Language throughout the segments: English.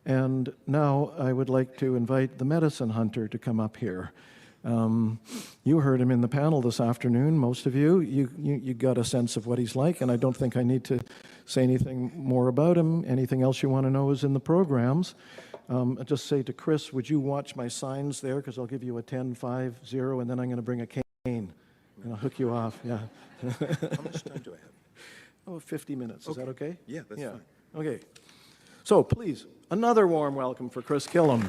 And now I would like to invite the medicine hunter to come up here. You heard him in the panel this afternoon, most of you. You got a sense of what he's like, and I don't think I need to say anything more about him. Anything else you want to know is in the programs. I'll just say to Chris, would you watch my signs there, because I'll give you a 10, 5, 0, and then I'm going to bring a cane, and I'll hook you off. Yeah. How much time do I have? Oh, 50 minutes. Is that okay? Yeah, that's fine. Okay. So please, another warm welcome for Chris Kilham.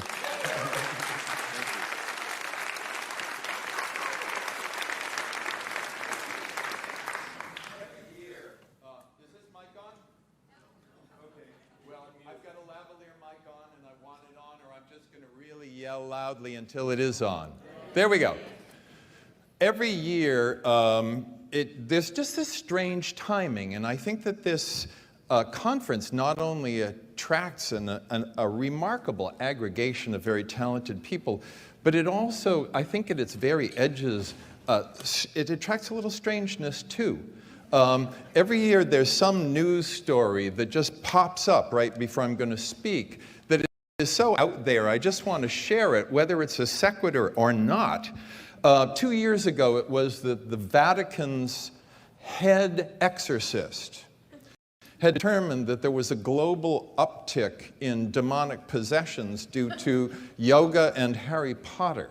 Yell loudly until it is on. There we go. Every year, there's just this strange timing, and I think that this conference not only attracts a remarkable aggregation of very talented people, but it also, I think at its very edges, it attracts a little strangeness too. Every year there's some news story that just pops up right before I'm going to speak that is so out there, I just want to share it, whether it's a sequitur or not. 2 years ago, it was that the Vatican's head exorcist had determined that there was a global uptick in demonic possessions due to yoga and Harry Potter.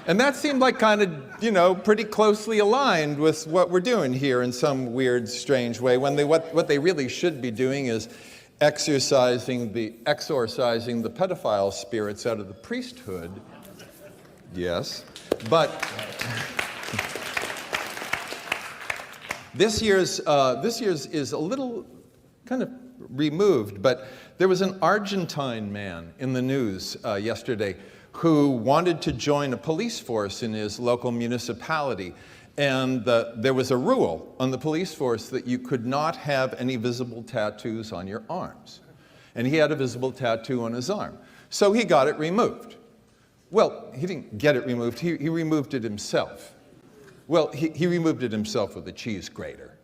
And that seemed like kind of, pretty closely aligned with what we're doing here in some weird, strange way, when what they really should be doing is exorcising the pedophile spirits out of the priesthood. Yes, but this year's is a little kind of removed, but there was an Argentine man in the news yesterday who wanted to join a police force in his local municipality. And there was a rule on the police force that you could not have any visible tattoos on your arms. And he had a visible tattoo on his arm. So he got it removed. Well, he didn't get it removed, he removed it himself. Well, he removed it himself with a cheese grater.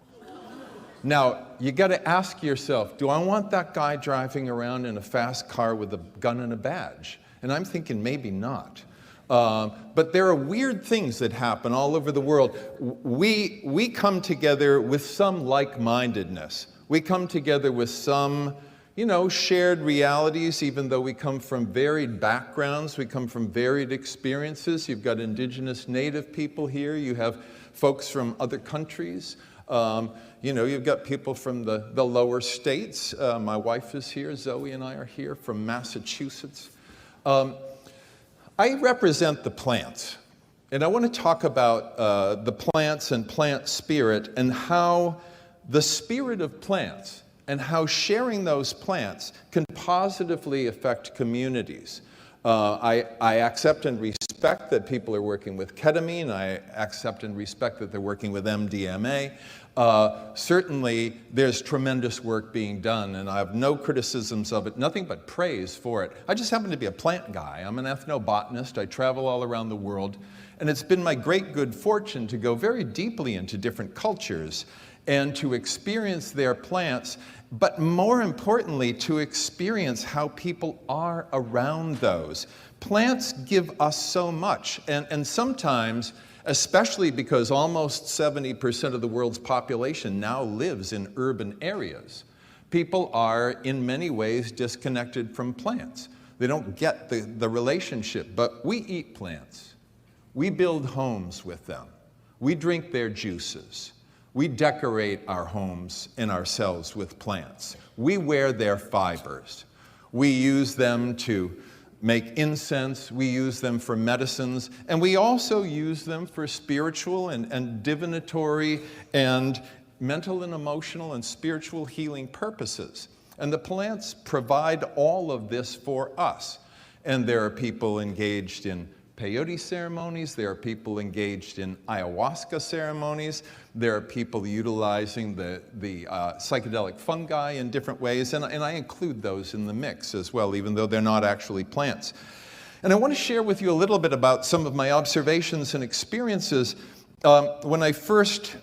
Now, you got to ask yourself, do I want that guy driving around in a fast car with a gun and a badge? And I'm thinking maybe not. But there are weird things that happen all over the world. We come together with some like-mindedness. We come together with some, shared realities, even though we come from varied backgrounds. We come from varied experiences. You've got indigenous native people here. You have folks from other countries. You've got people from the lower states. My wife is here. Zoe and I are here from Massachusetts. I represent the plants, and I want to talk about the plants and plant spirit and how the spirit of plants and how sharing those plants can positively affect communities. I accept and respect that people are working with ketamine. I accept and respect that they're working with MDMA. Certainly, there's tremendous work being done, and I have no criticisms of it, nothing but praise for it. I just happen to be a plant guy. I'm an ethnobotanist. I travel all around the world, and it's been my great good fortune to go very deeply into different cultures and to experience their plants, but more importantly, to experience how people are around those. Plants give us so much, and sometimes, especially because almost 70% of the world's population now lives in urban areas, people are in many ways disconnected from plants. They don't get the relationship, but we eat plants. We build homes with them. We drink their juices. We decorate our homes and ourselves with plants. We wear their fibers. We use them to make incense, we use them for medicines, and we also use them for spiritual and divinatory and mental and emotional and spiritual healing purposes. And the plants provide all of this for us. And there are people engaged in peyote ceremonies, there are people engaged in ayahuasca ceremonies, there are people utilizing the psychedelic fungi in different ways, and I include those in the mix as well, even though they're not actually plants. And I want to share with you a little bit about some of my observations and experiences. When I first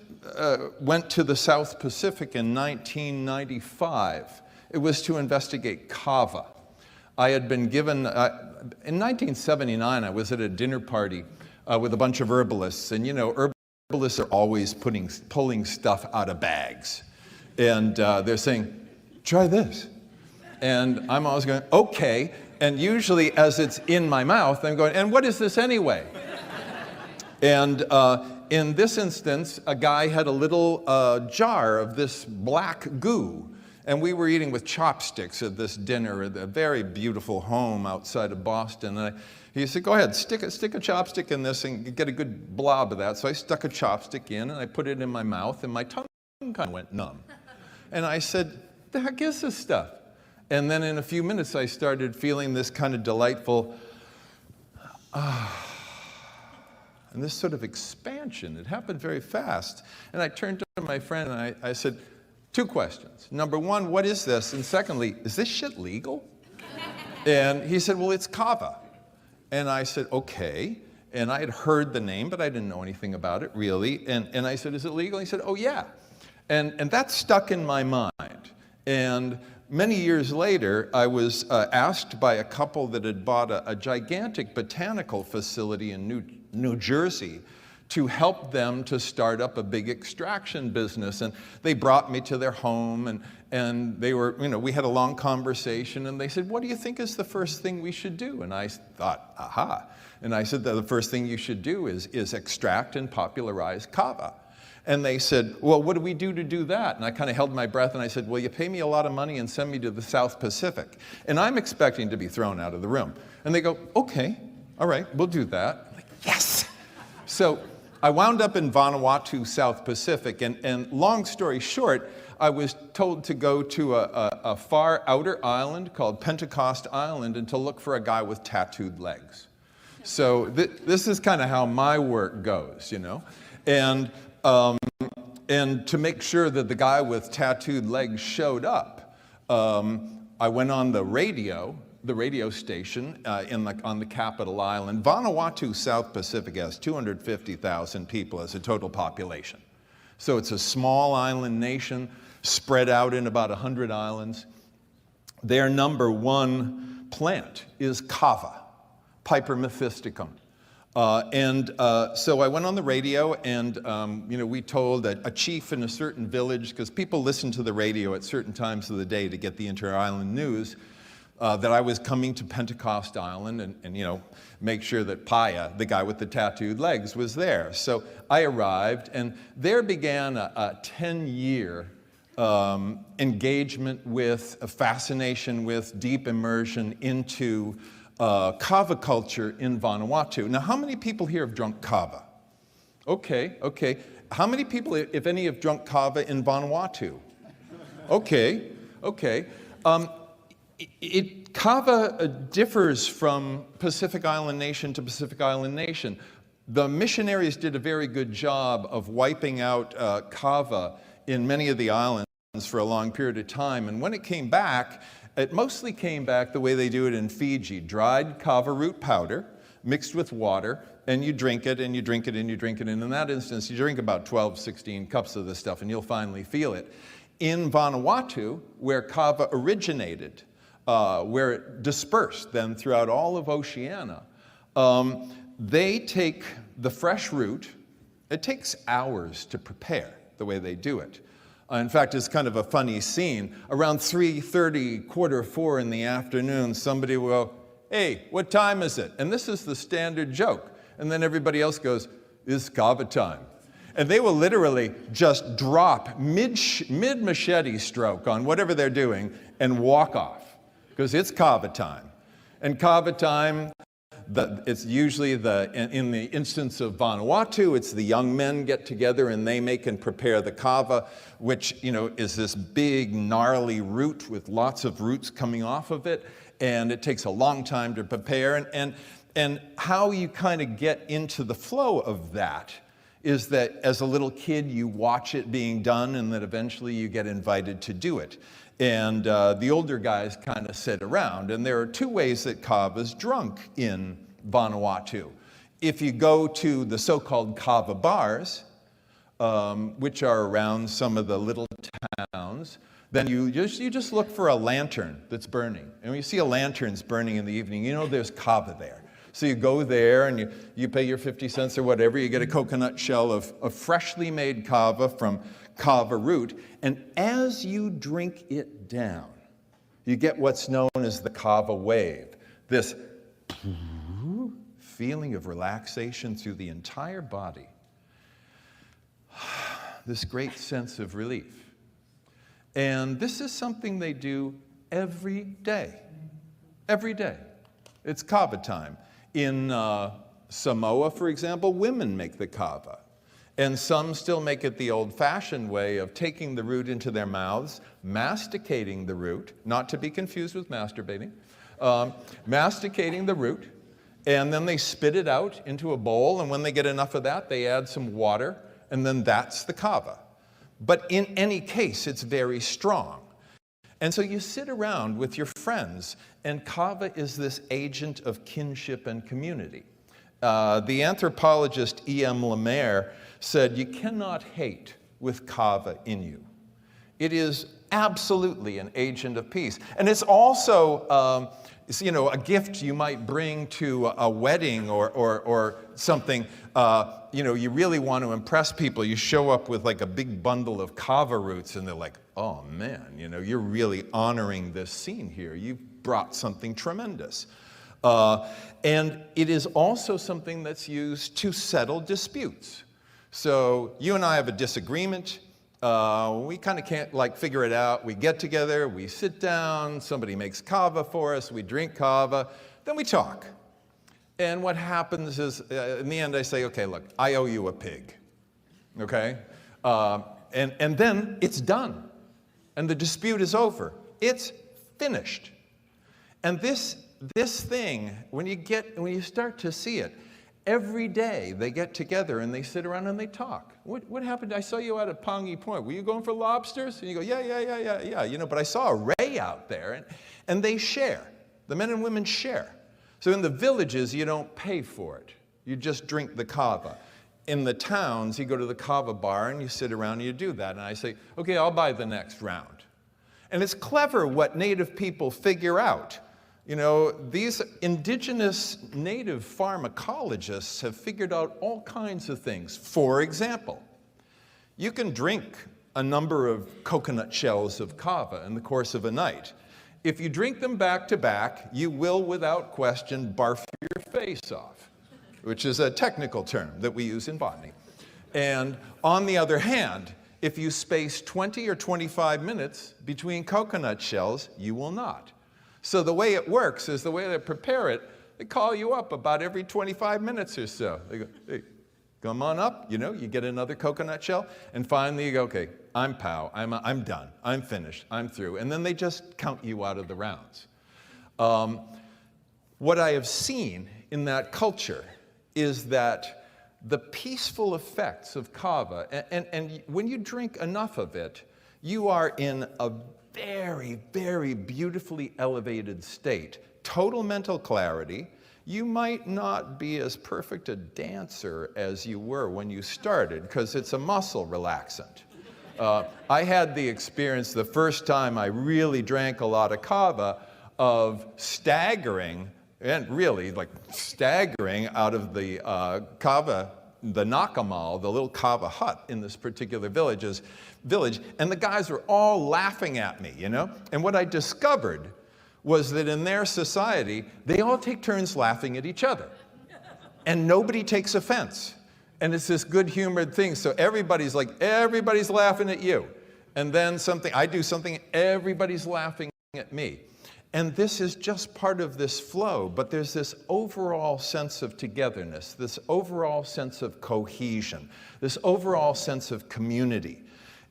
went to the South Pacific in 1995, It was to investigate Kava. I had been given, in 1979, I was at a dinner party with a bunch of herbalists, and herbalists are always pulling stuff out of bags. And they're saying, try this. And I'm always going, okay. And usually as it's in my mouth, I'm going, and what is this anyway? And in this instance, a guy had a little jar of this black goo. And we were eating with chopsticks at this dinner at a very beautiful home outside of Boston. And he said, go ahead, stick a chopstick in this and get a good blob of that. So I stuck a chopstick in and I put it in my mouth and my tongue kind of went numb. And I said, the heck is this stuff? And then in a few minutes I started feeling this kind of delightful, and this sort of expansion. It happened very fast. And I turned to my friend and I said, 2 questions. Number 1, what is this? And secondly, is this shit legal? And he said, well, it's Kava. And I said, okay. And I had heard the name, but I didn't know anything about it, really. And I said, is it legal? And he said, oh, yeah. And that stuck in my mind. And many years later, I was asked by a couple that had bought a gigantic botanical facility in New Jersey to help them to start up a big extraction business. And they brought me to their home, and they were, we had a long conversation, and they said, what do you think is the first thing we should do? And I thought, aha. And I said that the first thing you should do is extract and popularize Kava. And they said, well, what do we do to do that? And I kind of held my breath, and I said, well, you pay me a lot of money and send me to the South Pacific. And I'm expecting to be thrown out of the room. And they go, okay, all right, we'll do that. I'm like, yes! So I wound up in Vanuatu, South Pacific, and long story short, I was told to go to a far outer island called Pentecost Island and to look for a guy with tattooed legs. So this is kind of how my work goes, And to make sure that the guy with tattooed legs showed up, I went on the radio station on the capital island. Vanuatu, South Pacific has 250,000 people as a total population. So it's a small island nation spread out in about 100 islands. Their number 1 plant is Kava, Piper methysticum. So I went on the radio, and we told a chief in a certain village, because people listen to the radio at certain times of the day to get the inter-island news, that I was coming to Pentecost Island and make sure that Paya, the guy with the tattooed legs, was there. So I arrived, and there began a 10-year engagement with, a fascination with, deep immersion into Kava culture in Vanuatu. Now, how many people here have drunk Kava? Okay. How many people, if any, have drunk Kava in Vanuatu? Okay. Kava differs from Pacific Island nation to Pacific Island nation. The missionaries did a very good job of wiping out Kava in many of the islands for a long period of time. And when it came back, it mostly came back the way they do it in Fiji. Dried Kava root powder mixed with water, and you drink it, and you drink it, and you drink it. And in that instance, you drink about 12, 16 cups of this stuff, and you'll finally feel it. In Vanuatu, where Kava originated, where it dispersed then throughout all of Oceania, they take the fresh root. It takes hours to prepare the way they do it. In fact, it's kind of a funny scene. Around 3:30, 3:45 in the afternoon, somebody will go, hey, what time is it? And this is the standard joke. And then everybody else goes, it's Kava time. And they will literally just drop mid-machete stroke on whatever they're doing and walk off, because it's Kava time. And Kava time, it's usually in the instance of Vanuatu, it's the young men get together and they make and prepare the Kava, which is this big gnarly root with lots of roots coming off of it, and it takes a long time to prepare. And how you kind of get into the flow of that is that as a little kid you watch it being done, and that eventually you get invited to do it. And the older guys kind of sit around. And there are 2 ways that Kava is drunk in Vanuatu. If you go to the so-called Kava bars, which are around some of the little towns, then you just look for a lantern that's burning. And when you see a lantern's burning in the evening, you know there's kava there. So you go there and you pay your 50 cents or whatever, you get a coconut shell of freshly made kava from kava root, and as you drink it down, you get what's known as the kava wave, this feeling of relaxation through the entire body, this great sense of relief. And this is something they do every day. Every day. It's kava time. In Samoa, for example, women make the kava. And some still make it the old-fashioned way of taking the root into their mouths, masticating the root, not to be confused with masturbating, masticating the root, and then they spit it out into a bowl, and when they get enough of that, they add some water, and then that's the kava. But in any case, it's very strong. And so you sit around with your friends, and kava is this agent of kinship and community. The anthropologist E.M. Lemaire said, you cannot hate with kava in you. It is absolutely an agent of peace. And it's also a gift you might bring to a wedding or something. You really want to impress people. You show up with like a big bundle of kava roots, and they're like, oh man, you're really honoring this scene here. You've brought something tremendous. And it is also something that's used to settle disputes. So you and I have a disagreement. We kind of can't figure it out. We get together, we sit down, somebody makes kava for us, we drink kava, then we talk. And what happens is, in the end I say, okay, look, I owe you a pig, okay? And then it's done. And the dispute is over. It's finished. And this thing, when you start to see it, every day they get together and they sit around and they talk. What happened? I saw you out at Pongy Point. Were you going for lobsters? And you go, yeah. But I saw a ray out there, and they share. The men and women share. So in the villages, you don't pay for it. You just drink the kava. In the towns, you go to the kava bar and you sit around and you do that. And I say, okay, I'll buy the next round. And it's clever what native people figure out. These indigenous native pharmacologists have figured out all kinds of things. For example, you can drink a number of coconut shells of kava in the course of a night. If you drink them back to back, you will, without question, barf your face off, which is a technical term that we use in botany. And on the other hand, if you space 20 or 25 minutes between coconut shells, you will not. So the way it works is the way they prepare it, they call you up about every 25 minutes or so. They go, hey, come on up, you get another coconut shell, and finally you go, okay, I'm I'm done, I'm finished, I'm through. And then they just count you out of the rounds. What I have seen in that culture is that the peaceful effects of kava, and when you drink enough of it, you are in a very, very beautifully elevated state. Total mental clarity. You might not be as perfect a dancer as you were when you started, because it's a muscle relaxant. I had the experience the first time I really drank a lot of kava of staggering, and really staggering out of the kava, the nakamal, the little kava hut in this particular village, and the guys were all laughing at me, And what I discovered was that in their society, they all take turns laughing at each other. And nobody takes offense. And it's this good-humored thing. So everybody's laughing at you. And then I do something, everybody's laughing at me. And this is just part of this flow, but there's this overall sense of togetherness, this overall sense of cohesion, this overall sense of community.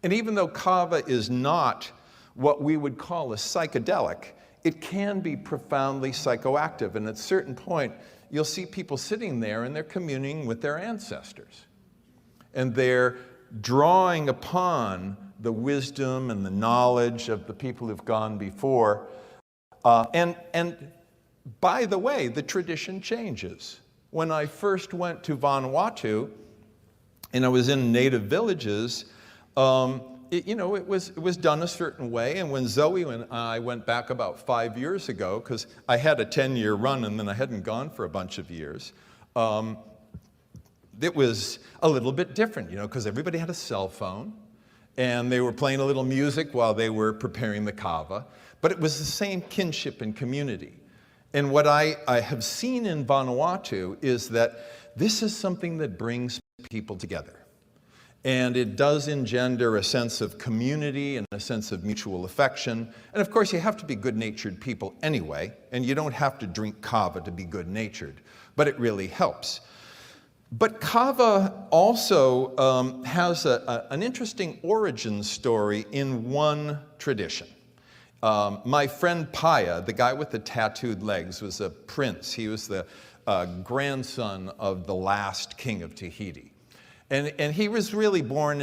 And even though kava is not what we would call a psychedelic, it can be profoundly psychoactive. And at a certain point, you'll see people sitting there and they're communing with their ancestors. And they're drawing upon the wisdom and the knowledge of the people who've gone before. And by the way, the tradition changes. When I first went to Vanuatu, and I was in native villages, it was done a certain way. And when Zoe and I went back about 5 years ago, because I had a 10-year run and then I hadn't gone for a bunch of years, it was a little bit different, because everybody had a cell phone and they were playing a little music while they were preparing the kava, but it was the same kinship and community. And what I have seen in Vanuatu is that this is something that brings people together. And it does engender a sense of community and a sense of mutual affection. And of course, you have to be good-natured people anyway, and you don't have to drink kava to be good-natured, but it really helps. But kava also has an interesting origin story in one tradition. My friend Paya, the guy with the tattooed legs, was a prince. He was the grandson of the last king of Tahiti. And he was really born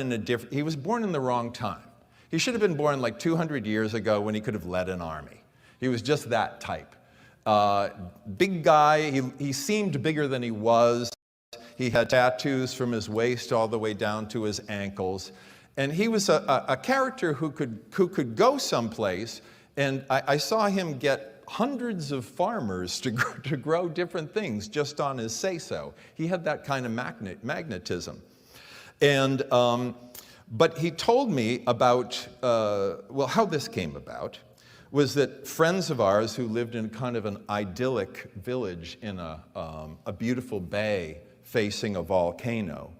he was born in the wrong time. He should have been born like 200 years ago when he could have led an army. He was just that type. Big guy, he seemed bigger than he was. He had tattoos from his waist all the way down to his ankles. And he was a character who could go someplace, and I saw him get hundreds of farmers to grow different things just on his say-so. He had that kind of magnetism. And, but he told me about, how this came about was that friends of ours who lived in kind of an idyllic village in a beautiful bay facing a volcano,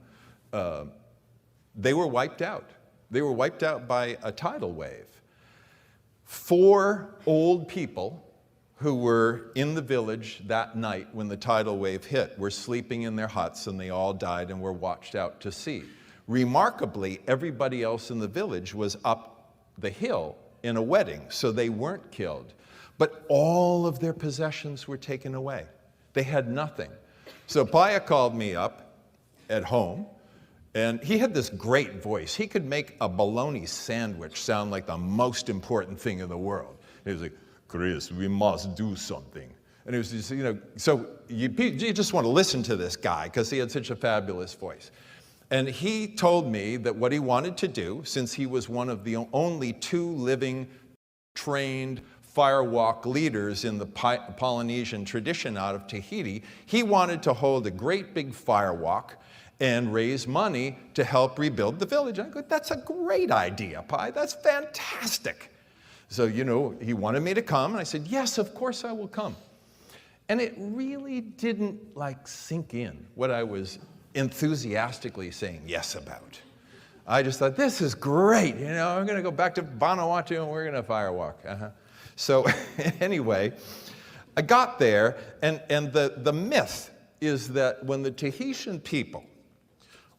they were wiped out. They were wiped out by a tidal wave. 4 old people who were in the village that night when the tidal wave hit were sleeping in their huts, and they all died and were washed out to sea. Remarkably, everybody else in the village was up the hill in a wedding, so they weren't killed. But all of their possessions were taken away. They had nothing. So Paya called me up at home, and he had this great voice. He could make a bologna sandwich sound like the most important thing in the world. He was like, "Chris, we must do something." And it was just, so you just want to listen to this guy because he had such a fabulous voice. And he told me that what he wanted to do, since he was one of the only 2 living, trained firewalk leaders in the Polynesian tradition out of Tahiti, he wanted to hold a great big firewalk and raise money to help rebuild the village. And I go, "That's a great idea, Pai. That's fantastic." So, he wanted me to come, and I said, "Yes, of course I will come." And it really didn't sink in what I was enthusiastically saying yes about. I just thought, this is great. I'm going to go back to Vanuatu and we're going to firewalk. So anyway, I got there, and the myth is that when the Tahitian people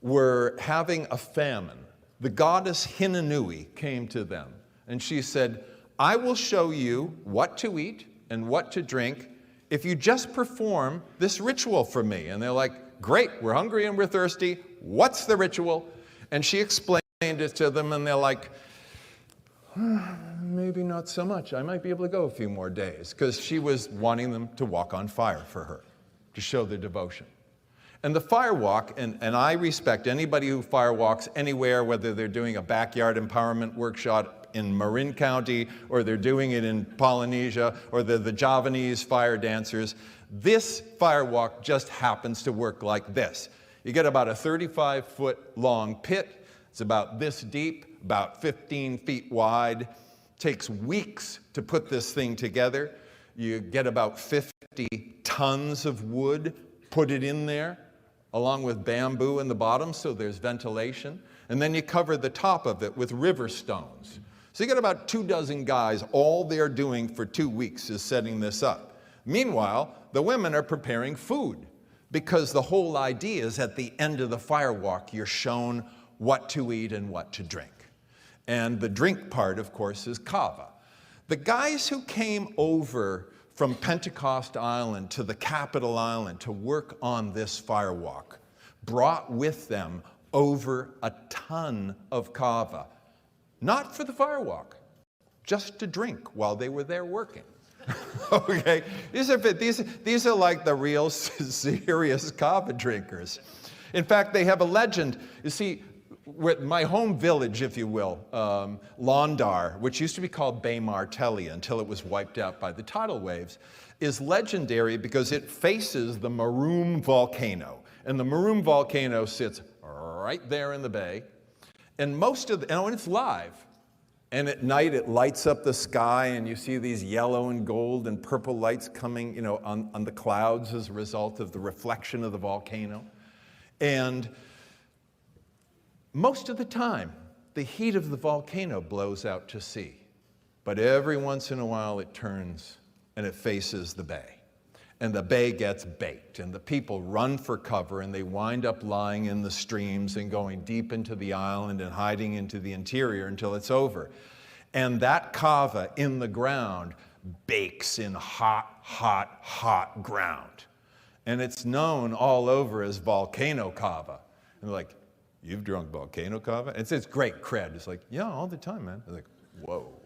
were having a famine, the goddess Hinanui came to them, and she said, "I will show you what to eat and what to drink if you just perform this ritual for me." And they're like, "Great, we're hungry and we're thirsty. What's the ritual?" And she explained it to them, and they're like, "Maybe not so much. I might be able to go a few more days," because she was wanting them to walk on fire for her, to show their devotion. And the firewalk, and I respect anybody who firewalks anywhere, whether they're doing a backyard empowerment workshop in Marin County, or they're doing it in Polynesia, or they're the Javanese fire dancers. This firewalk just happens to work like this. You get about a 35-foot long pit. It's about this deep, about 15 feet wide. Takes weeks to put this thing together. You get about 50 tons of wood, put it in there, along with bamboo in the bottom, so there's ventilation. And then you cover the top of it with river stones. So you get about 24 guys. All they're doing for 2 weeks is setting this up. Meanwhile, the women are preparing food, because the whole idea is at the end of the firewalk, you're shown what to eat and what to drink. And the drink part, of course, is kava. The guys who came over from Pentecost Island to the capital island to work on this firewalk brought with them over a ton of kava. Not for the firewalk, just to drink while they were there working. Okay, these are like the real serious kava drinkers. In fact, they have a legend. You see, my home village, if you will, Londar, which used to be called Bay Martelli until it was wiped out by the tidal waves, is legendary because it faces the Maroom volcano. And the Maroom volcano sits right there in the bay. And and it's live. And at night it lights up the sky and you see these yellow and gold and purple lights coming, on the clouds as a result of the reflection of the volcano. And most of the time, the heat of the volcano blows out to sea. But every once in a while it turns and it faces the bay. And the bay gets baked, and the people run for cover, and they wind up lying in the streams and going deep into the island and hiding into the interior until it's over. And that kava in the ground bakes in hot, hot, hot ground. And it's known all over as volcano kava. And they're like, "You've drunk volcano kava?" And it's great cred. It's like, "Yeah, all the time, man." They're like, "Whoa."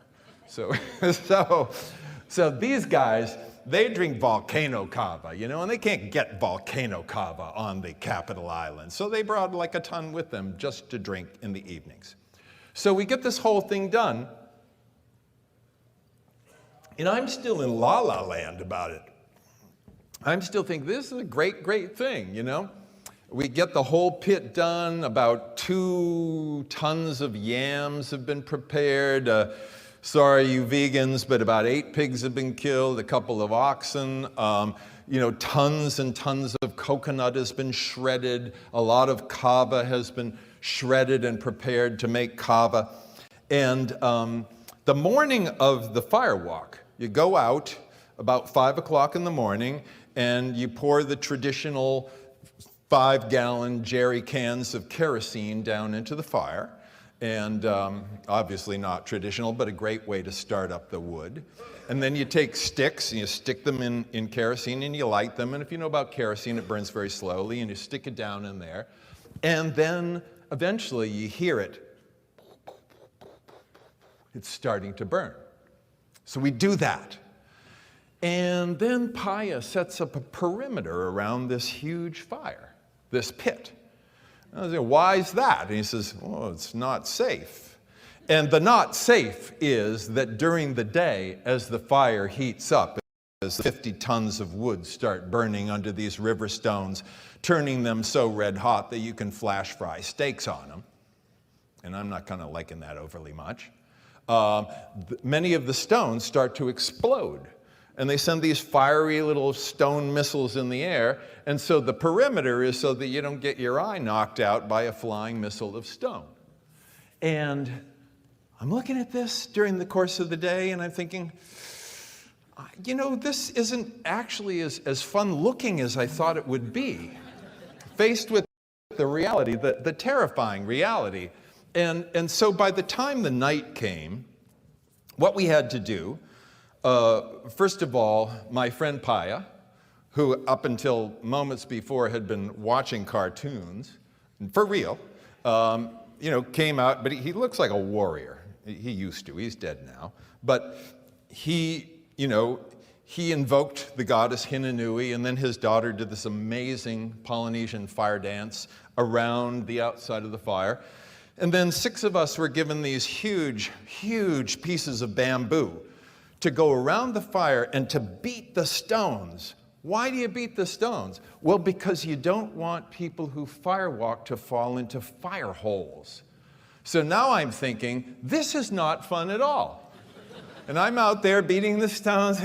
So these guys, they drink volcano kava, and they can't get volcano kava on the capital island. So they brought like a ton with them just to drink in the evenings. So we get this whole thing done. And I'm still in la-la land about it. I'm still thinking, this is a great, great thing, We get the whole pit done. About 2 tons of yams have been prepared. Sorry, you vegans, but about 8 pigs have been killed, a couple of oxen. Tons and tons of coconut has been shredded. A lot of kava has been shredded and prepared to make kava. And the morning of the firewalk, you go out about 5 o'clock in the morning and you pour the traditional 5-gallon jerry cans of kerosene down into the fire. And obviously not traditional, but a great way to start up the wood. And then you take sticks and you stick them in kerosene and you light them. And if you know about kerosene, it burns very slowly, and you stick it down in there. And then eventually you hear it. It's starting to burn. So we do that. And then Paya sets up a perimeter around this huge fire, this pit. I said, "Why is that?" And he says, "Well, it's not safe." And the not safe is that during the day, as the fire heats up, as 50 tons of wood start burning under these river stones, turning them so red hot that you can flash fry steaks on them. And I'm not kind of liking that overly much. Many of the stones start to explode. And they send these fiery little stone missiles in the air. And so the perimeter is so that you don't get your eye knocked out by a flying missile of stone. And I'm looking at this during the course of the day, and I'm thinking, this isn't actually as fun looking as I thought it would be. Faced with the reality, the terrifying reality. And so by the time the night came, what we had to do, first of all, my friend Paya, who up until moments before had been watching cartoons, for real, came out, but he looks like a warrior. He used to, he's dead now. But he invoked the goddess Hinanui, and then his daughter did this amazing Polynesian fire dance around the outside of the fire. And then 6 of us were given these huge, huge pieces of bamboo to go around the fire and to beat the stones. Why do you beat the stones? Well, because you don't want people who firewalk to fall into fire holes. So now I'm thinking, this is not fun at all. And I'm out there beating the stones.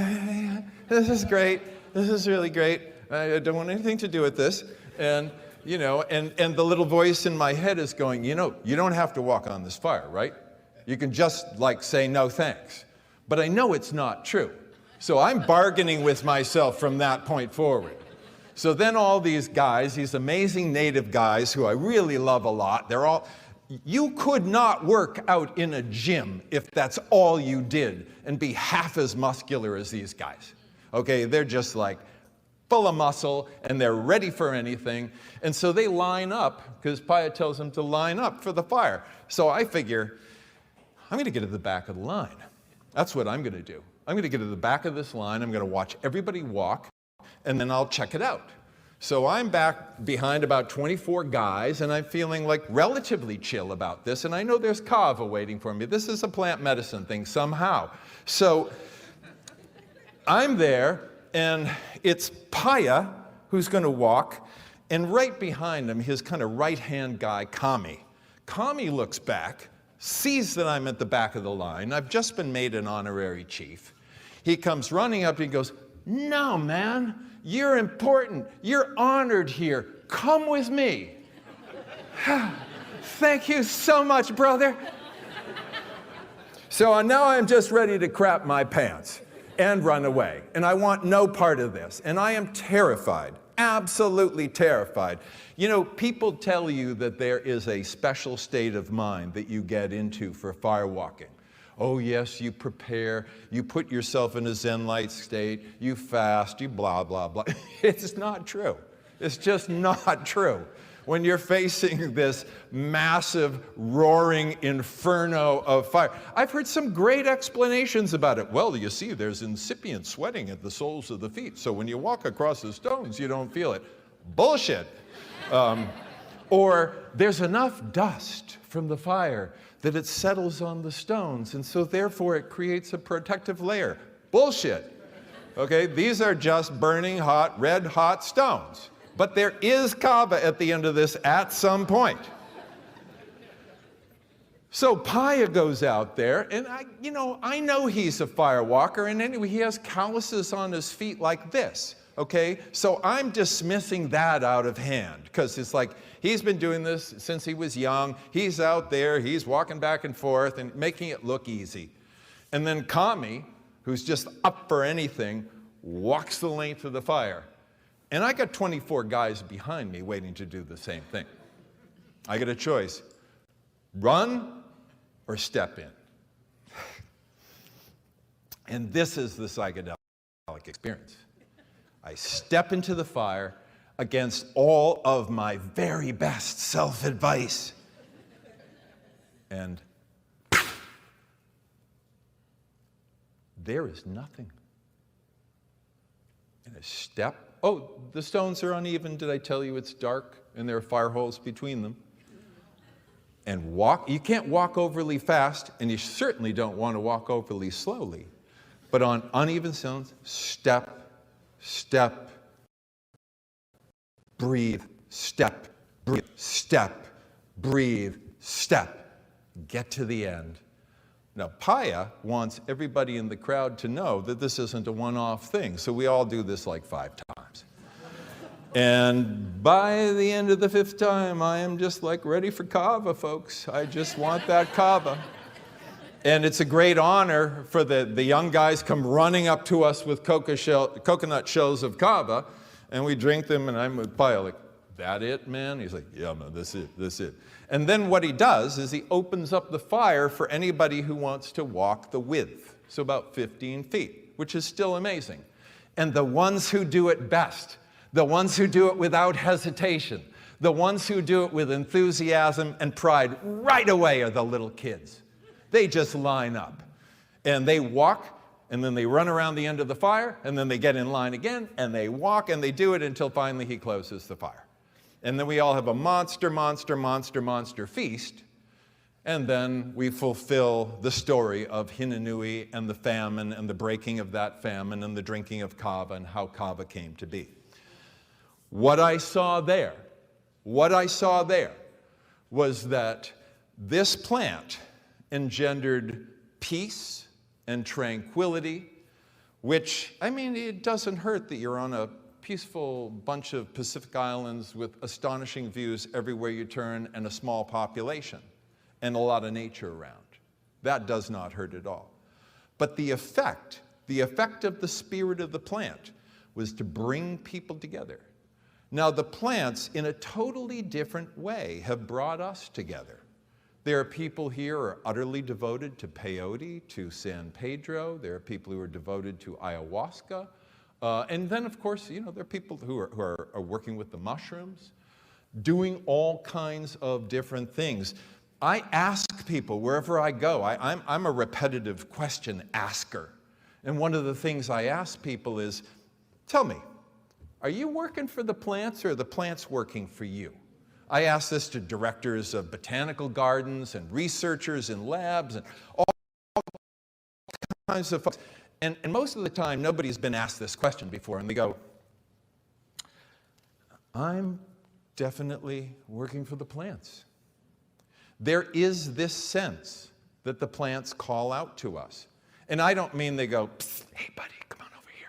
This is great. This is really great. I don't want anything to do with this. And the little voice in my head is going, you don't have to walk on this fire, right? You can just say no thanks. But I know it's not true. So I'm bargaining with myself from that point forward. So then all these guys, these amazing native guys who I really love a lot, you could not work out in a gym if that's all you did and be half as muscular as these guys. Okay, they're just full of muscle and they're ready for anything. And so they line up because Paya tells them to line up for the fire. So I figure, I'm going to get to the back of the line. That's what I'm going to do. I'm going to get to the back of this line. I'm going to watch everybody walk, and then I'll check it out. So I'm back behind about 24 guys, and I'm feeling like relatively chill about this, and I know there's Kava waiting for me. This is a plant medicine thing somehow. So I'm there, and it's Paya who's going to walk, and right behind him, his kind of right-hand guy, Kami. Kami looks back, sees that I'm at the back of the line. I've just been made an honorary chief. He comes running up and he goes, "No, man, you're important. You're honored here. Come with me." Thank you so much, brother. So now I'm just ready to crap my pants and run away. And I want no part of this. And I am terrified, absolutely terrified. You know, people tell you that there is a special state of mind that you get into for firewalking. Oh yes, you prepare, you put yourself in a Zen-like state, you fast, you blah, blah, blah. It's not true. It's just not true. When you're facing this massive, roaring inferno of fire. I've heard some great explanations about it. Well, you see, there's incipient sweating at the soles of the feet, so when you walk across the stones, you don't feel it. Bullshit. Or there's enough dust from the fire that it settles on the stones, and so therefore it creates a protective layer. Bullshit. Okay, these are just burning hot, red hot stones. But there is Kava at the end of this at some point. So Paya goes out there, and I know he's a firewalker, and anyway, he has calluses on his feet like this, okay? So I'm dismissing that out of hand, because it's like, he's been doing this since he was young. He's out there, he's walking back and forth and making it look easy. And then Kami, who's just up for anything, walks the length of the fire. And I got 24 guys behind me waiting to do the same thing. I get a choice, run or step in. And this is the psychedelic experience. I step into the fire against all of my very best self-advice. And there is nothing. And I step. Oh, the stones are uneven. Did I tell you it's dark and there are fire holes between them? And walk. You can't walk overly fast, and you certainly don't want to walk overly slowly. But on uneven stones, step, step, breathe, step, breathe, step, breathe, step. Get to the end. Now, Paya wants everybody in the crowd to know that this isn't a one-off thing, so we all do this like 5 times. And by the end of the 5th time, I am just like ready for Kava, folks. I just want that Kava. And it's a great honor for the young guys come running up to us with coconut shells of Kava, and we drink them, and I'm with Paya like, "That it, man?" He's like, "Yeah, man, that's it." And then what he does is he opens up the fire for anybody who wants to walk the width, so about 15 feet, which is still amazing. And the ones who do it best, the ones who do it without hesitation, the ones who do it with enthusiasm and pride right away are the little kids. They just line up, and they walk, and then they run around the end of the fire, and then they get in line again, and they walk, and they do it until finally he closes the fire. And then we all have a monster feast, and then we fulfill the story of Hinanui and the famine and the breaking of that famine and the drinking of Kava and how Kava came to be. What I saw there was that this plant engendered peace and tranquility, which, I mean, it doesn't hurt that you're on a peaceful bunch of Pacific Islands with astonishing views everywhere you turn and a small population and a lot of nature around. That does not hurt at all. But the effect of the spirit of the plant was to bring people together. Now, the plants, in a totally different way, have brought us together. There are people here who are utterly devoted to peyote, to San Pedro. There are people who are devoted to ayahuasca. And then, of course, there are people who are working with the mushrooms, doing all kinds of different things. I ask people wherever I go. I'm a repetitive question asker. And one of the things I ask people is, tell me, are you working for the plants or are the plants working for you? I ask this to directors of botanical gardens and researchers in labs and all kinds of folks. And most of the time, nobody's been asked this question before, and they go, I'm definitely working for the plants. There is this sense that the plants call out to us. And I don't mean they go, hey buddy, come on over here.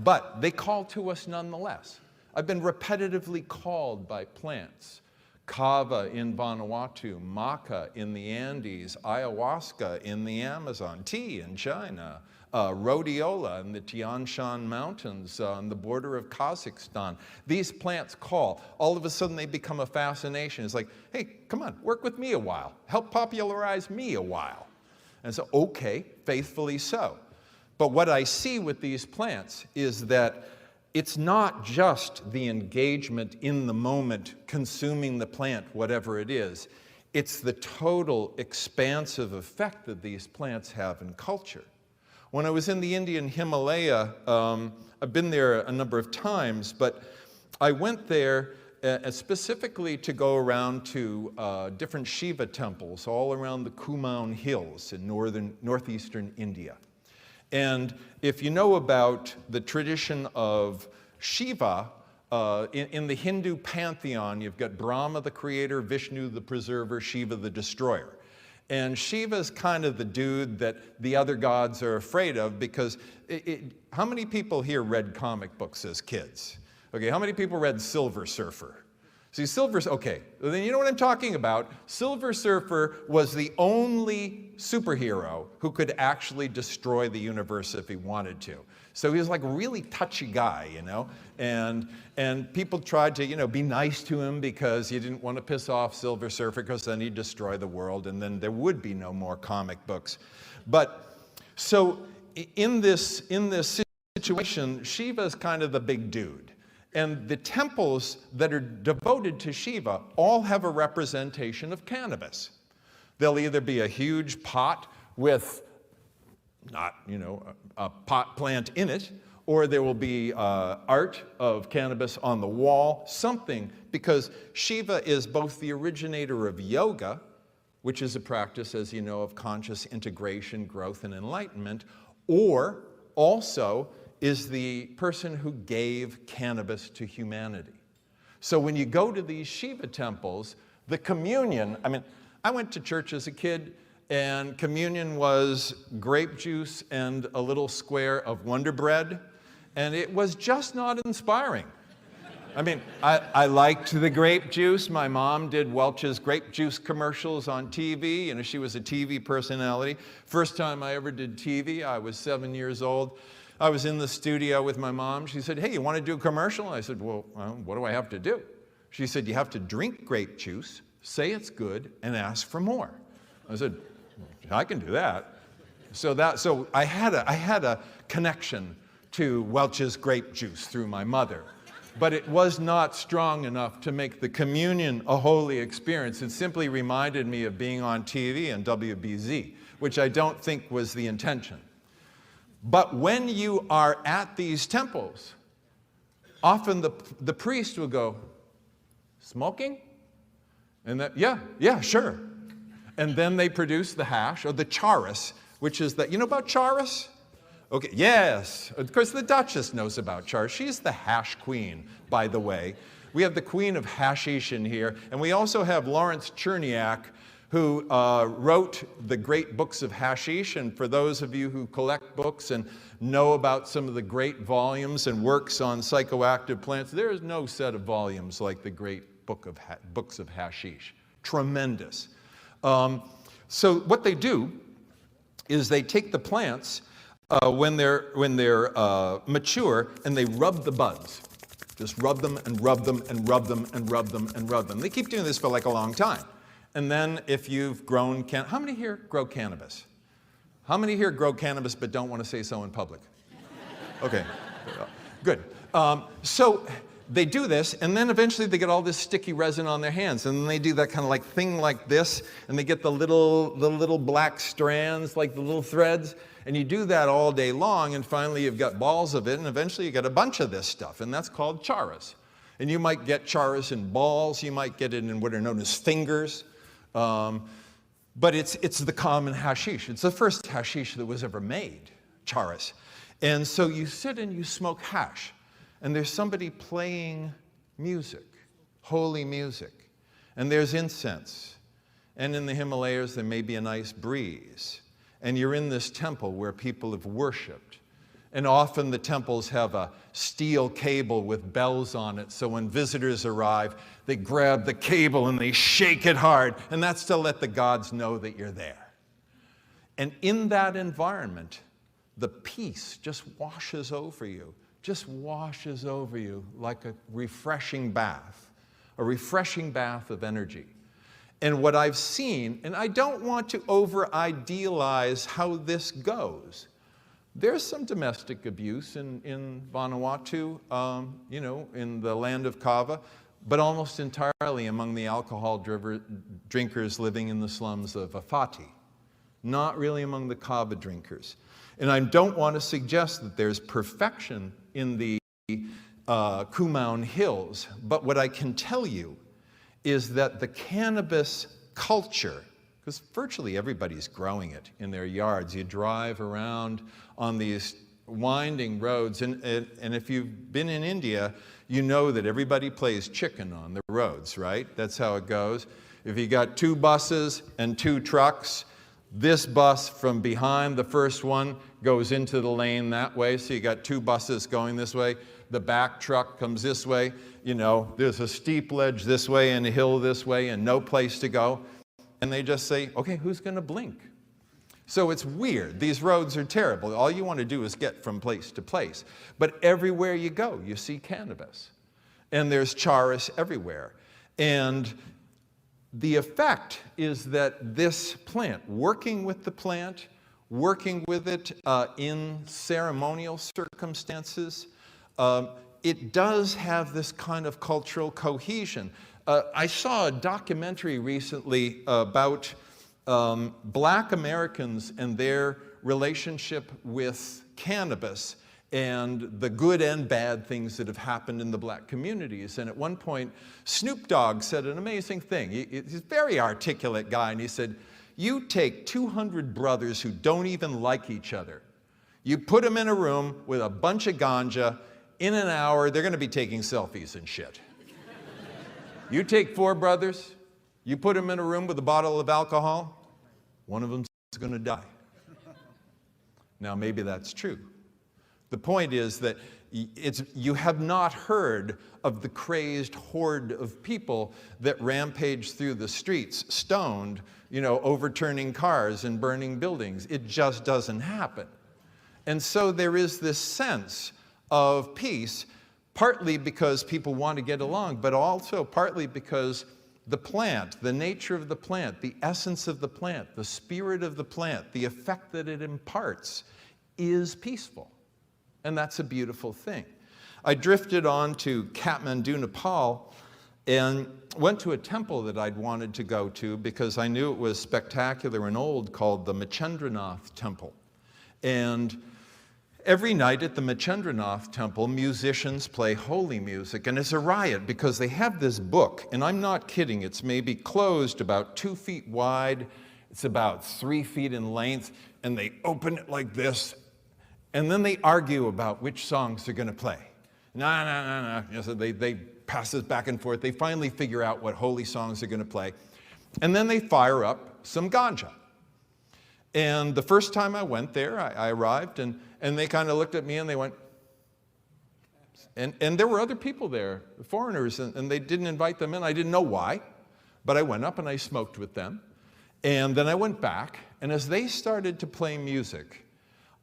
But they call to us nonetheless. I've been repetitively called by plants. Kava in Vanuatu, maca in the Andes, ayahuasca in the Amazon, tea in China, rhodiola in the Tian Shan Mountains on the border of Kazakhstan. These plants call. All of a sudden they become a fascination. It's like, hey, come on, work with me a while. Help popularize me a while. And so, okay, faithfully so. But what I see with these plants is that it's not just the engagement in the moment, consuming the plant, whatever it is. It's the total expansive effect that these plants have in culture. When I was in the Indian Himalaya, I've been there a number of times, but I went there specifically to go around to different Shiva temples all around the Kumaon Hills in northeastern India. And if you know about the tradition of Shiva, in the Hindu pantheon, you've got Brahma the creator, Vishnu the preserver, Shiva the destroyer. And Shiva's kind of the dude that the other gods are afraid of because how many people here read comic books as kids? Okay, how many people read Silver Surfer? See, okay, then you know what I'm talking about. Silver Surfer was the only superhero who could actually destroy the universe if he wanted to. So he was like a really touchy guy, you know, and people tried to, you know, be nice to him because you didn't want to piss off Silver Surfer because then he'd destroy the world and then there would be no more comic books. But so in this situation, Shiva's kind of the big dude. And the temples that are devoted to Shiva all have a representation of cannabis. There'll either be a huge pot with not, you know, a pot plant in it, or there will be art of cannabis on the wall, something, because Shiva is both the originator of yoga, which is a practice, as you know, of conscious integration, growth, and enlightenment, or also is the person who gave cannabis to humanity. So when you go to these Shiva temples, the communion, I mean, I went to church as a kid, and communion was grape juice and a little square of Wonder Bread, and it was just not inspiring. I mean, I liked the grape juice. My mom did Welch's grape juice commercials on TV. You know, she was a TV personality. First time I ever did TV, I was 7 years old. I was in the studio with my mom. She said, hey, you want to do a commercial? I said, well, what do I have to do? She said, you have to drink grape juice, say it's good, and ask for more. I said, I can do that. So I had a connection to Welch's grape juice through my mother. But it was not strong enough to make the communion a holy experience. It simply reminded me of being on TV and WBZ, which I don't think was the intention. But when you are at these temples, often the priest will go, smoking? And that, yeah, sure. And then they produce the hash, or the charas, which is that, you know about charas? Okay, yes. Of course, the Duchess knows about charas. She's the hash queen, by the way. We have the queen of hashish in here, and we also have Lawrence Cherniak, who wrote the great books of hashish. And for those of you who collect books and know about some of the great volumes and works on psychoactive plants, there is no set of volumes like the great books of hashish. Tremendous. So what they do is they take the plants when they're mature and they rub the buds. Just rub them and rub them and rub them and rub them and rub them. They keep doing this for like a long time. And then if you've grown, how many here grow cannabis? How many here grow cannabis but don't want to say so in public? Okay, good. So they do this, and then eventually they get all this sticky resin on their hands, and then they do that kind of like thing like this, and they get the little black strands, like the little threads, and you do that all day long, and finally you've got balls of it, and eventually you get a bunch of this stuff, and that's called charas. And you might get charas in balls, you might get it in what are known as fingers, but it's the common hashish. It's the first hashish that was ever made, charas. And so you sit and you smoke hash, and there's somebody playing music, holy music, and there's incense. And in the Himalayas, there may be a nice breeze. And you're in this temple where people have worshiped. And often the temples have a steel cable with bells on it, so when visitors arrive, they grab the cable and they shake it hard, and that's to let the gods know that you're there. And in that environment, the peace just washes over you like a refreshing bath of energy. And what I've seen, and I don't want to over-idealize how this goes. There's some domestic abuse in Vanuatu, in the land of Kava, but almost entirely among the alcohol drinkers living in the slums of Afati, not really among the Kava drinkers. And I don't want to suggest that there's perfection in the Kumaun Hills, but what I can tell you is that the cannabis culture, because virtually everybody's growing it in their yards. You drive around on these winding roads, and if you've been in India, you know that everybody plays chicken on the roads, right? That's how it goes. If you got 2 buses and 2 trucks, this bus from behind the first one goes into the lane that way, so you got 2 buses going this way. The back truck comes this way. You know, there's a steep ledge this way and a hill this way and no place to go. And they just say, okay, who's going to blink? So it's weird. These roads are terrible. All you want to do is get from place to place. But everywhere you go, you see cannabis. And there's charas everywhere. And the effect is that this plant, working with the plant, working with it in ceremonial circumstances, it does have this kind of cultural cohesion. I saw a documentary recently about Black Americans and their relationship with cannabis and the good and bad things that have happened in the Black communities. And at one point, Snoop Dogg said an amazing thing. He's a very articulate guy, and he said, you take 200 brothers who don't even like each other. You put them in a room with a bunch of ganja. In an hour, they're going to be taking selfies and shit. You take 4 brothers, you put them in a room with a bottle of alcohol, one of them's going to die. Now, maybe that's true. The point is that you have not heard of the crazed horde of people that rampage through the streets, stoned, overturning cars and burning buildings. It just doesn't happen. And so there is this sense of peace, partly because people want to get along, but also partly because the plant, the nature of the plant, the essence of the plant, the spirit of the plant, the effect that it imparts is peaceful. And that's a beautiful thing. I drifted on to Kathmandu, Nepal, and went to a temple that I'd wanted to go to because I knew it was spectacular and old, called the Machendranath Temple. And every night at the Machendranath Temple, musicians play holy music, and it's a riot because they have this book, and I'm not kidding, it's maybe closed about 2 feet wide, it's about 3 feet in length, and they open it like this, and then they argue about which songs they're going to play. No. So they pass this back and forth. They finally figure out what holy songs they're going to play, and then they fire up some ganja. And the first time I went there, I arrived, and they kind of looked at me and they went, and there were other people there, foreigners, and they didn't invite them in. I didn't know why, but I went up and I smoked with them. And then I went back, and as they started to play music,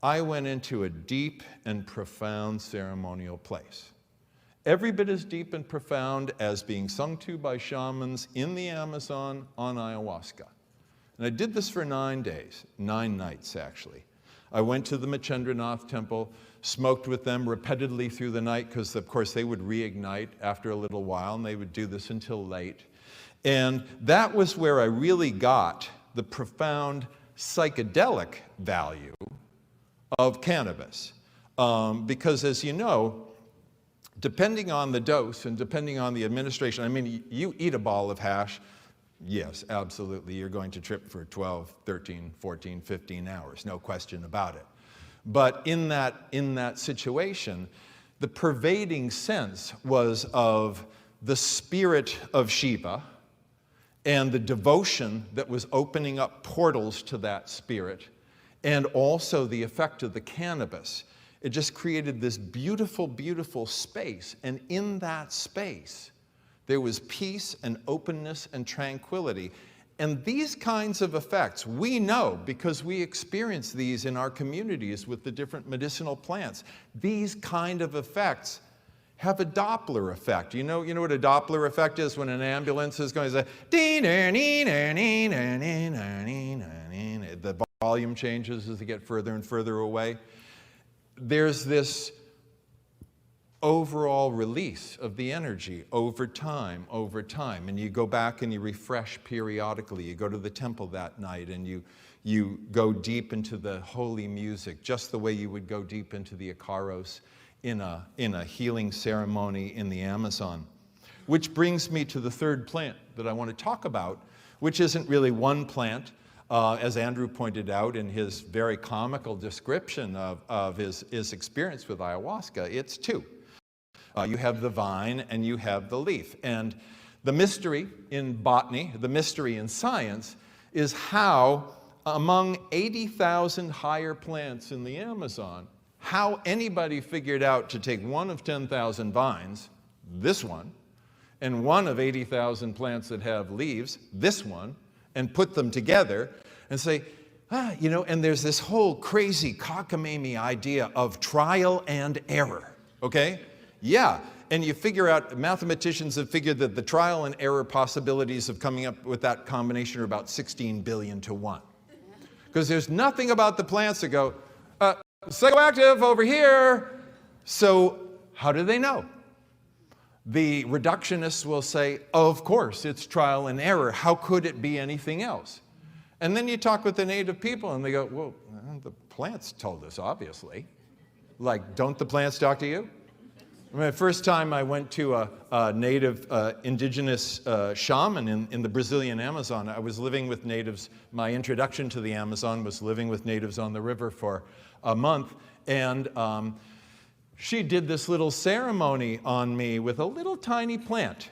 I went into a deep and profound ceremonial place. Every bit as deep and profound as being sung to by shamans in the Amazon on ayahuasca. And I did this for 9 days, 9 nights actually. I went to the Machendranath temple, smoked with them repeatedly through the night because, of course, they would reignite after a little while, and they would do this until late. And that was where I really got the profound psychedelic value of cannabis. Because, as you know, depending on the dose and depending on the administration, I mean, you eat a ball of hash, yes, absolutely, you're going to trip for 12, 13, 14, 15 hours, no question about it. But in that situation, the pervading sense was of the spirit of Shiva and the devotion that was opening up portals to that spirit, and also the effect of the cannabis. It just created this beautiful, beautiful space. And in that space, there was peace and openness and tranquility. And these kinds of effects, we know because we experience these in our communities with the different medicinal plants. These kind of effects have a Doppler effect. You know what a Doppler effect is? When an ambulance is going to say, the volume changes as they get further and further away. There's this overall release of the energy over time, and you go back and you refresh periodically. You go to the temple that night and you go deep into the holy music, just the way you would go deep into the Ikaros in a healing ceremony in the Amazon. Which brings me to the third plant that I want to talk about, which isn't really one plant, as Andrew pointed out in his very comical description of his experience with ayahuasca. It's two. You have the vine and you have the leaf. And the mystery in botany, the mystery in science, is how among 80,000 higher plants in the Amazon, how anybody figured out to take one of 10,000 vines, this one, and one of 80,000 plants that have leaves, this one, and put them together and say, and there's this whole crazy cockamamie idea of trial and error, okay? Yeah, and you figure out, mathematicians have figured that the trial and error possibilities of coming up with that combination are about 16 billion to 1. Because there's nothing about the plants that go, psychoactive over here. So how do they know? The reductionists will say, of course, it's trial and error. How could it be anything else? And then you talk with the native people and they go, well, the plants told us, obviously. Like, don't the plants talk to you? I mean, the first time I went to a native indigenous shaman in the Brazilian Amazon, I was living with natives. My introduction to the Amazon was living with natives on the river for a month. And she did this little ceremony on me with a little tiny plant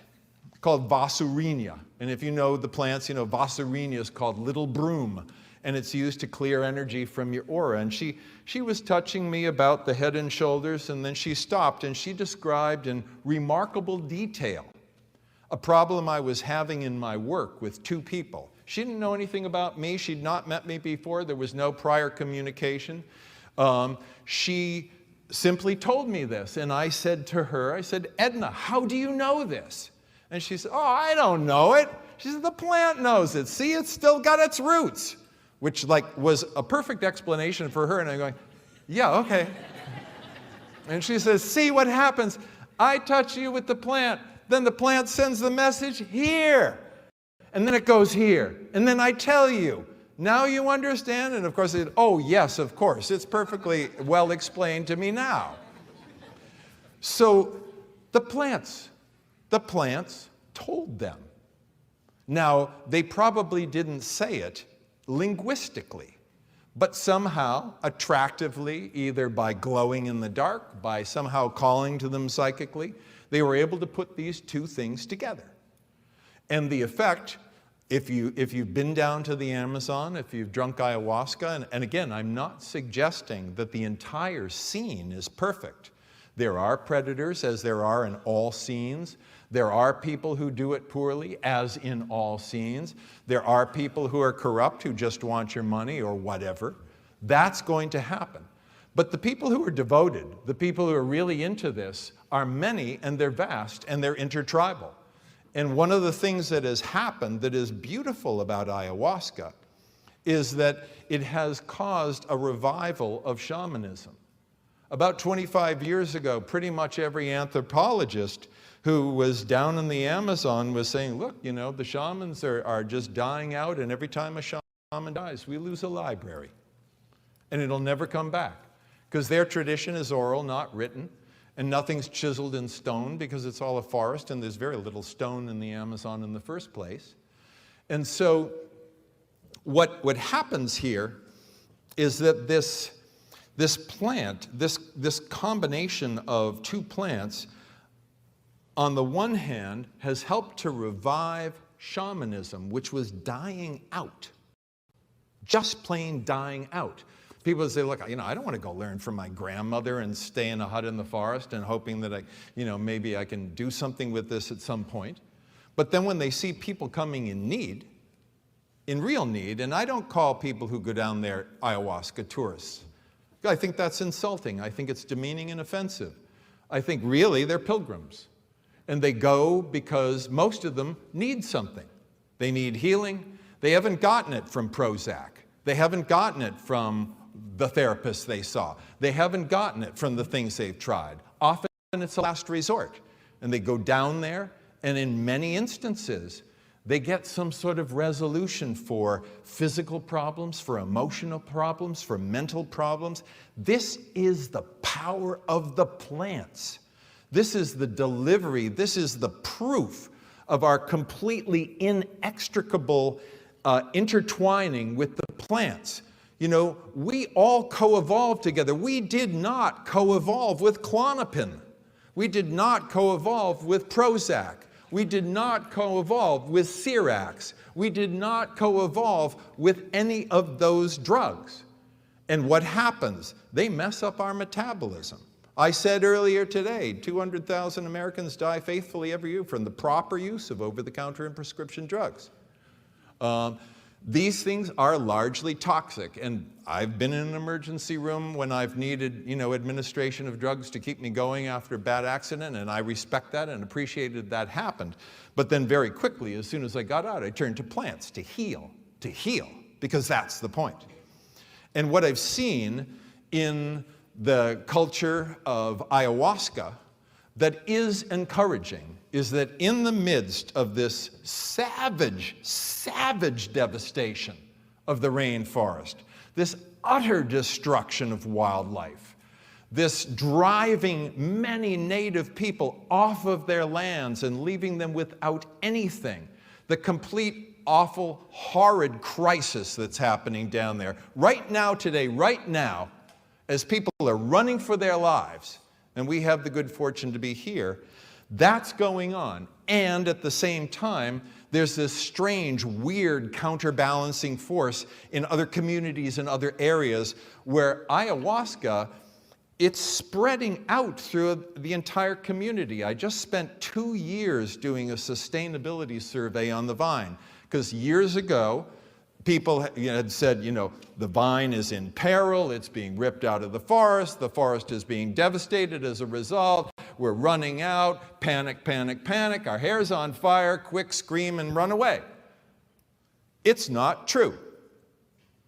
called Vasurinia. And if you know the plants, Vasurinia is called little broom. And it's used to clear energy from your aura. And she was touching me about the head and shoulders, and then she stopped and she described in remarkable detail a problem I was having in my work with two people. She didn't know anything about me. She'd not met me before. There was no prior communication. She simply told me this, and I said to her, I said, Edna, how do you know this? And she said, oh, I don't know it. She said, the plant knows it. See, it's still got its roots. Which was a perfect explanation for her, and I'm going, yeah, okay. And she says, see what happens? I touch you with the plant, then the plant sends the message here, and then it goes here, and then I tell you. Now you understand? And of course, oh yes, of course, it's perfectly well explained to me now. So the plants told them. Now, they probably didn't say it linguistically, but somehow, attractively, either by glowing in the dark, by somehow calling to them psychically, they were able to put these two things together. And the effect, if you've been down to the Amazon, if you've drunk ayahuasca, and again, I'm not suggesting that the entire scene is perfect. There are predators, as there are in all scenes. There are people who do it poorly, as in all scenes. There are people who are corrupt, who just want your money or whatever. That's going to happen. But the people who are devoted, the people who are really into this, are many, and they're vast, and they're intertribal. And one of the things that has happened that is beautiful about ayahuasca is that it has caused a revival of shamanism. About 25 years ago, pretty much every anthropologist who was down in the Amazon was saying, look, you know, the shamans are just dying out, and every time a shaman dies, we lose a library. And it'll never come back, because their tradition is oral, not written, and nothing's chiseled in stone because it's all a forest, and there's very little stone in the Amazon in the first place. And so what happens here is that this plant, this combination of two plants, on the one hand, has helped to revive shamanism, which was dying out, just plain dying out. People say, look, you know, I don't want to go learn from my grandmother and stay in a hut in the forest and hoping that maybe I can do something with this at some point. But then when they see people coming in need, in real need, and I don't call people who go down there ayahuasca tourists. I think that's insulting. I think it's demeaning and offensive. I think really they're pilgrims. And they go because most of them need something. They need healing. They haven't gotten it from Prozac. They haven't gotten it from the therapist they saw. They haven't gotten it from the things they've tried. Often it's a last resort. And they go down there, and in many instances, they get some sort of resolution for physical problems, for emotional problems, for mental problems. This is the power of the plants. This is the delivery. This is the proof of our completely inextricable intertwining with the plants. You know, we all co-evolved together. We did not co-evolve with Klonopin. We did not co-evolve with Prozac. We did not co-evolve with Sirax. We did not co-evolve with any of those drugs. And what happens? They mess up our metabolism. I said earlier today, 200,000 Americans die faithfully every year from the proper use of over-the-counter and prescription drugs. These things are largely toxic, and I've been in an emergency room when I've needed, administration of drugs to keep me going after a bad accident, and I respect that and appreciated that happened. But then very quickly, as soon as I got out, I turned to plants to heal, because that's the point. And what I've seen in the culture of ayahuasca that is encouraging is that in the midst of this savage devastation of the rainforest, this utter destruction of wildlife, this driving many native people off of their lands and leaving them without anything, the complete, awful, horrid crisis that's happening down there, right now, today, right now, as people are running for their lives, and we have the good fortune to be here, that's going on. And at the same time, there's this strange, weird counterbalancing force in other communities and other areas where ayahuasca, it's spreading out through the entire community. I just spent 2 years doing a sustainability survey on the vine, because years ago, people had said, the vine is in peril, it's being ripped out of the forest is being devastated as a result, we're running out, panic, panic, panic, our hair's on fire, quick scream and run away. It's not true.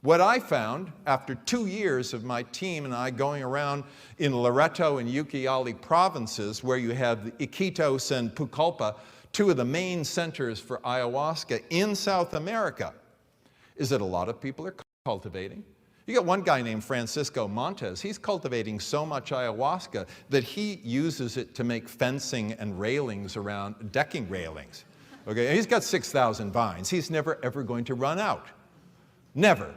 What I found after 2 years of my team and I going around in Loreto and Ucayali provinces, where you have the Iquitos and Pucallpa, two of the main centers for ayahuasca in South America, is that a lot of people are cultivating. You got one guy named Francisco Montes. He's cultivating so much ayahuasca that he uses it to make fencing and railings around, decking railings. Okay, and he's got 6,000 vines. He's never ever going to run out. Never.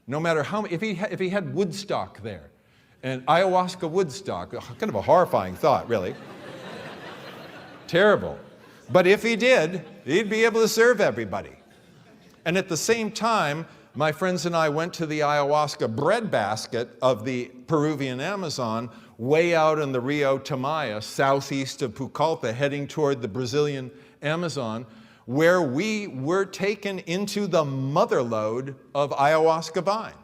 No matter how many, if he had Woodstock there, and ayahuasca Woodstock, kind of a horrifying thought, really. Terrible. But if he did, he'd be able to serve everybody. And at the same time, my friends and I went to the ayahuasca breadbasket of the Peruvian Amazon, way out in the Rio Tamaya, southeast of Pucallpa, heading toward the Brazilian Amazon, where we were taken into the motherlode of ayahuasca vine,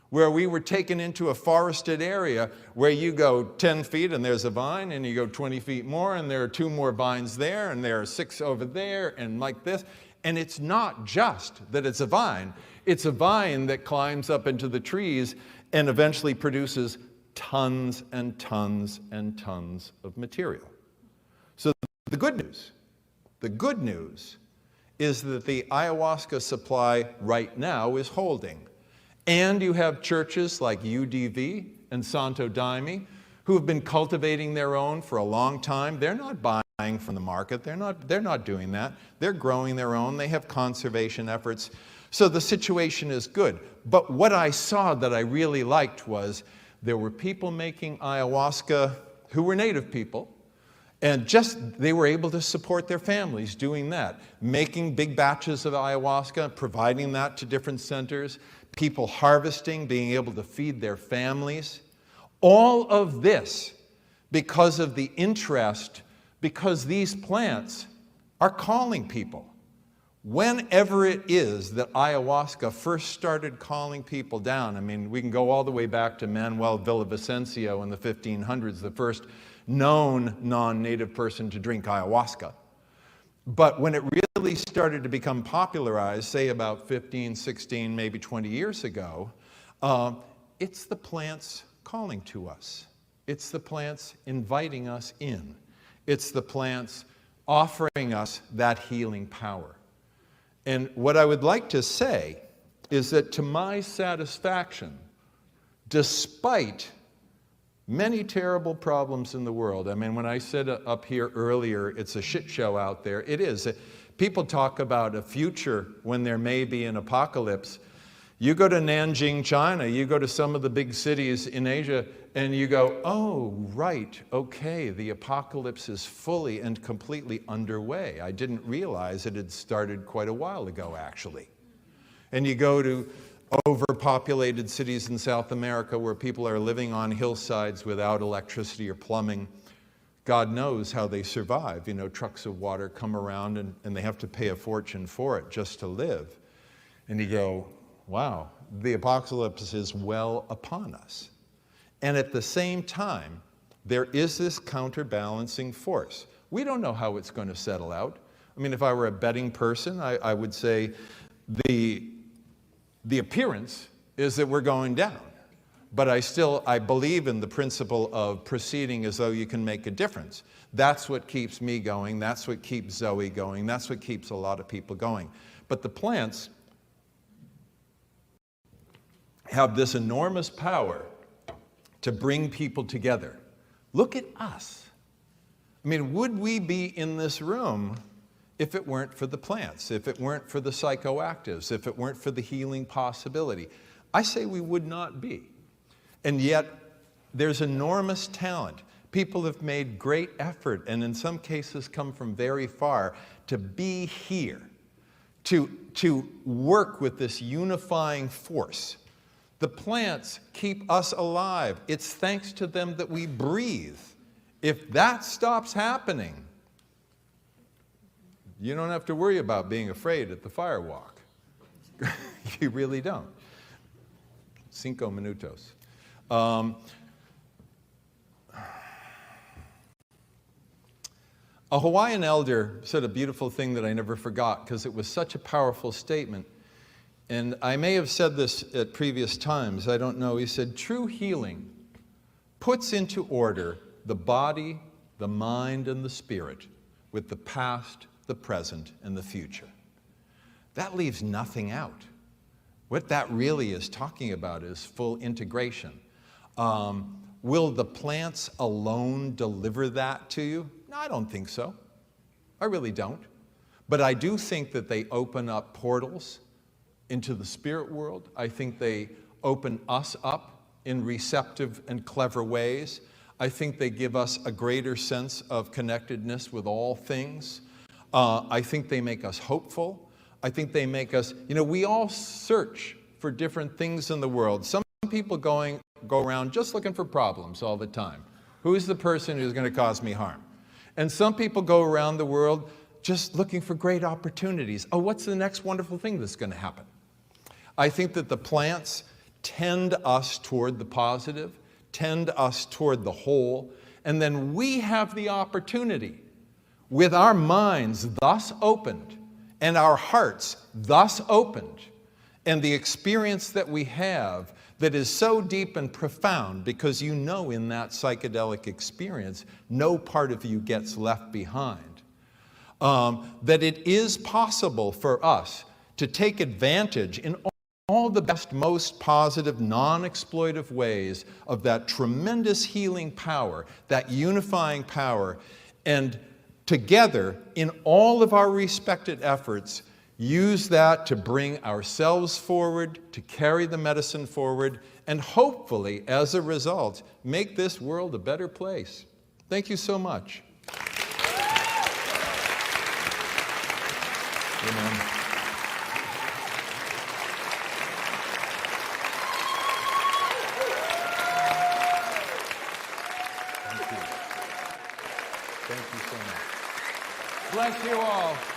where we were taken into a forested area where you go 10 feet and there's a vine, and you go 20 feet more and there are 2 more vines there, and there are 6 over there, and like this. And it's not just that it's a vine, It's a vine that climbs up into the trees and eventually produces tons and tons and tons of material. So the good news is that the ayahuasca supply right now is holding. And you have churches like UDV and Santo Daime who have been cultivating their own for a long time. They're not buying from the market. They're not doing that. They're growing their own. They have conservation efforts. So the situation is good. But what I saw that I really liked was there were people making ayahuasca who were native people, and they were able to support their families doing that, making big batches of ayahuasca, providing that to different centers, people harvesting, being able to feed their families. All of this because of the interest, because these plants are calling people. Whenever it is that ayahuasca first started calling people down, I mean, we can go all the way back to Manuel Villavicencio in the 1500s, the first known non-native person to drink ayahuasca. But when it really started to become popularized, say about 15, 16, maybe 20 years ago, it's the plants calling to us. It's the plants inviting us in. It's the plants offering us that healing power. And what I would like to say is that to my satisfaction, despite many terrible problems in the world, I mean, when I said up here earlier, it's a shit show out there, it is. People talk about a future when there may be an apocalypse. You go to Nanjing, China, you go to some of the big cities in Asia, and you go, oh, right, okay, the apocalypse is fully and completely underway. I didn't realize it had started quite a while ago, actually. And you go to overpopulated cities in South America where people are living on hillsides without electricity or plumbing. God knows how they survive. You know, trucks of water come around and they have to pay a fortune for it just to live. And you go, wow, the apocalypse is well upon us. And at the same time, there is this counterbalancing force. We don't know how it's going to settle out. I mean, if I were a betting person, I would say the appearance is that we're going down. But I believe in the principle of proceeding as though you can make a difference. That's what keeps me going. That's what keeps Zoe going. That's what keeps a lot of people going. But the plants have this enormous power to bring people together. Look at us. I mean, would we be in this room if it weren't for the plants, if it weren't for the psychoactives, if it weren't for the healing possibility? I say we would not be. And yet, there's enormous talent. People have made great effort, and in some cases come from very far, to be here, to work with this unifying force. The plants keep us alive. It's thanks to them that we breathe. If that stops happening, you don't have to worry about being afraid at the firewalk. You really don't. 5 minutos. A Hawaiian elder said a beautiful thing that I never forgot because it was such a powerful statement. And I may have said this at previous times, I don't know. He said, true healing puts into order the body, the mind, and the spirit with the past, the present, and the future. That leaves nothing out. What that really is talking about is full integration. Will the plants alone deliver that to you? No, I don't think so. I really don't. But I do think that they open up portals into the spirit world. I think they open us up in receptive and clever ways. I think they give us a greater sense of connectedness with all things. I think they make us hopeful. I think they make us, you know, we all search for different things in the world. Some people go around just looking for problems all the time. Who's the person who's going to cause me harm? And some people go around the world just looking for great opportunities. Oh, what's the next wonderful thing that's going to happen? I think that the plants tend us toward the positive, tend us toward the whole, and then we have the opportunity, with our minds thus opened and our hearts thus opened, and the experience that we have that is so deep and profound, because you know in that psychedelic experience, no part of you gets left behind, that it is possible for us to take advantage in all the best, most positive, non-exploitive ways of that tremendous healing power, that unifying power, and together, in all of our respected efforts, use that to bring ourselves forward, to carry the medicine forward, and hopefully, as a result, make this world a better place. Thank you so much. Amen. Thank you so much. Bless you all.